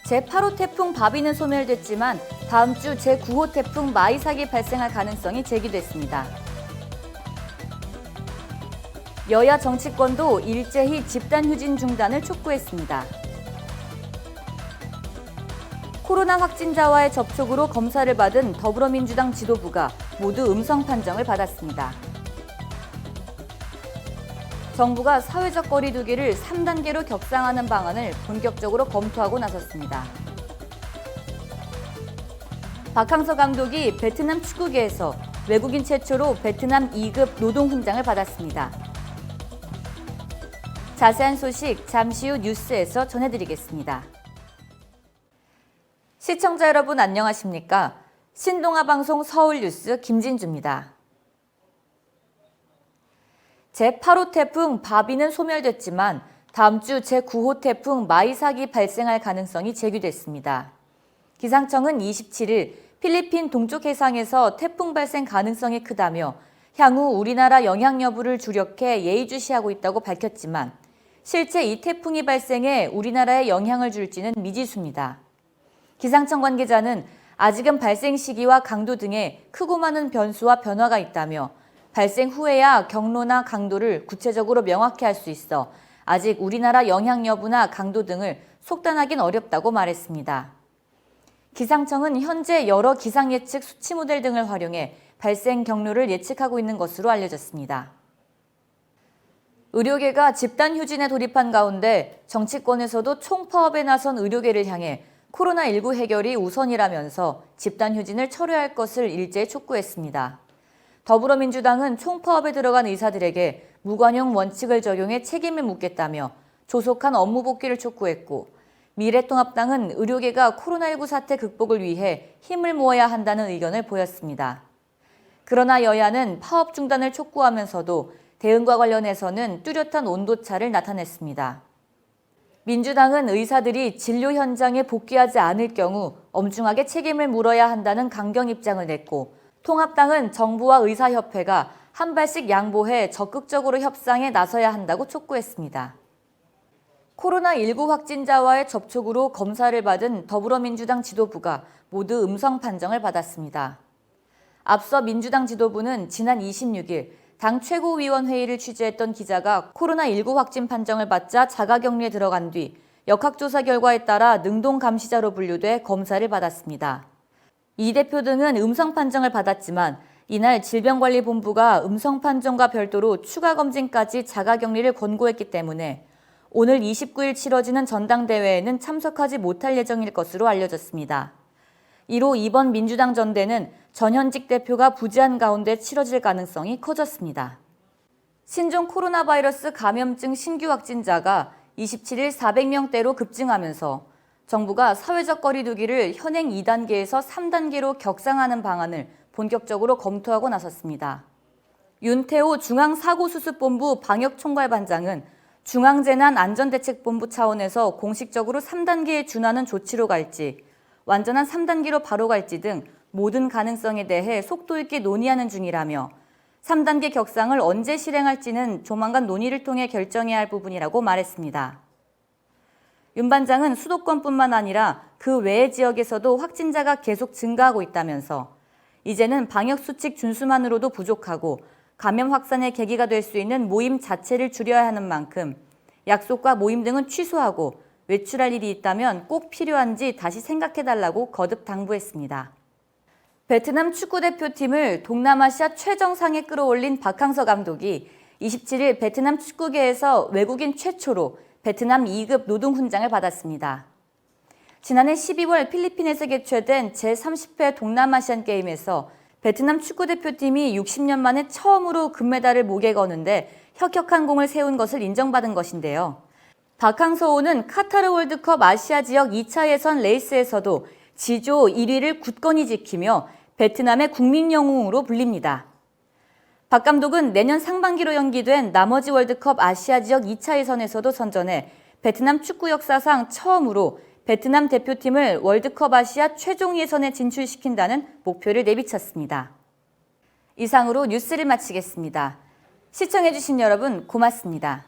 제8호 태풍 바비는 소멸됐지만 다음 주 제9호 태풍 마이삭이 발생할 가능성이 제기됐습니다. 여야 정치권도 일제히 집단휴진 중단을 촉구했습니다. 코로나 확진자와의 접촉으로 검사를 받은 더불어민주당 지도부가 모두 음성 판정을 받았습니다. 정부가 사회적 거리 두기를 3단계로 격상하는 방안을 본격적으로 검토하고 나섰습니다. 박항서 감독이 베트남 축구계에서 외국인 최초로 베트남 2급 노동훈장을 받았습니다. 자세한 소식 잠시 후 뉴스에서 전해드리겠습니다. 시청자 여러분 안녕하십니까? 신동아 방송 서울뉴스 김진주입니다. 제8호 태풍 바비는 소멸됐지만 다음 주 제9호 태풍 마이삭이 발생할 가능성이 제기됐습니다. 기상청은 27일 필리핀 동쪽 해상에서 태풍 발생 가능성이 크다며 향후 우리나라 영향 여부를 주력해 예의주시하고 있다고 밝혔지만 실제 이 태풍이 발생해 우리나라에 영향을 줄지는 미지수입니다. 기상청 관계자는 아직은 발생 시기와 강도 등에 크고 많은 변수와 변화가 있다며 발생 후에야 경로나 강도를 구체적으로 명확히 할 수 있어 아직 우리나라 영향 여부나 강도 등을 속단하긴 어렵다고 말했습니다. 기상청은 현재 여러 기상 예측 수치 모델 등을 활용해 발생 경로를 예측하고 있는 것으로 알려졌습니다. 의료계가 집단 휴진에 돌입한 가운데 정치권에서도 총파업에 나선 의료계를 향해 코로나19 해결이 우선이라면서 집단 휴진을 철회할 것을 일제히 촉구했습니다. 더불어민주당은 총파업에 들어간 의사들에게 무관용 원칙을 적용해 책임을 묻겠다며 조속한 업무 복귀를 촉구했고 미래통합당은 의료계가 코로나19 사태 극복을 위해 힘을 모아야 한다는 의견을 보였습니다. 그러나 여야는 파업 중단을 촉구하면서도 대응과 관련해서는 뚜렷한 온도차를 나타냈습니다. 민주당은 의사들이 진료 현장에 복귀하지 않을 경우 엄중하게 책임을 물어야 한다는 강경 입장을 냈고 통합당은 정부와 의사협회가 한 발씩 양보해 적극적으로 협상에 나서야 한다고 촉구했습니다. 코로나19 확진자와의 접촉으로 검사를 받은 더불어민주당 지도부가 모두 음성 판정을 받았습니다. 앞서 민주당 지도부는 지난 26일 당 최고위원회의를 취재했던 기자가 코로나19 확진 판정을 받자 자가격리에 들어간 뒤 역학조사 결과에 따라 능동감시자로 분류돼 검사를 받았습니다. 이 대표 등은 음성 판정을 받았지만 이날 질병관리본부가 음성 판정과 별도로 추가 검진까지 자가격리를 권고했기 때문에 오늘 29일 치러지는 전당대회에는 참석하지 못할 예정일 것으로 알려졌습니다. 이로 이번 민주당 전대는 전현직 대표가 부재한 가운데 치러질 가능성이 커졌습니다. 신종 코로나 바이러스 감염증 신규 확진자가 27일 400명대로 급증하면서 정부가 사회적 거리 두기를 현행 2단계에서 3단계로 격상하는 방안을 본격적으로 검토하고 나섰습니다. 윤태호 중앙사고수습본부 방역총괄반장은 중앙재난안전대책본부 차원에서 공식적으로 3단계에 준하는 조치로 갈지 완전한 3단계로 바로 갈지 등 모든 가능성에 대해 속도 있게 논의하는 중이라며 3단계 격상을 언제 실행할지는 조만간 논의를 통해 결정해야 할 부분이라고 말했습니다. 윤 반장은 수도권뿐만 아니라 그 외의 지역에서도 확진자가 계속 증가하고 있다면서 이제는 방역수칙 준수만으로도 부족하고 감염 확산의 계기가 될 수 있는 모임 자체를 줄여야 하는 만큼 약속과 모임 등은 취소하고 외출할 일이 있다면 꼭 필요한지 다시 생각해달라고 거듭 당부했습니다. 베트남 축구대표팀을 동남아시아 최정상에 끌어올린 박항서 감독이 27일 베트남 축구계에서 외국인 최초로 베트남 2급 노동훈장을 받았습니다. 지난해 12월 필리핀에서 개최된 제30회 동남아시안 게임에서 베트남 축구대표팀이 60년 만에 처음으로 금메달을 목에 거는데 혁혁한 공을 세운 것을 인정받은 것인데요. 박항서호는 카타르 월드컵 아시아 지역 2차 예선 레이스에서도 지조 1위를 굳건히 지키며 베트남의 국민 영웅으로 불립니다. 박 감독은 내년 상반기로 연기된 나머지 월드컵 아시아 지역 2차 예선에서도 선전해 베트남 축구 역사상 처음으로 베트남 대표팀을 월드컵 아시아 최종 예선에 진출시킨다는 목표를 내비쳤습니다. 이상으로 뉴스를 마치겠습니다. 시청해주신 여러분 고맙습니다.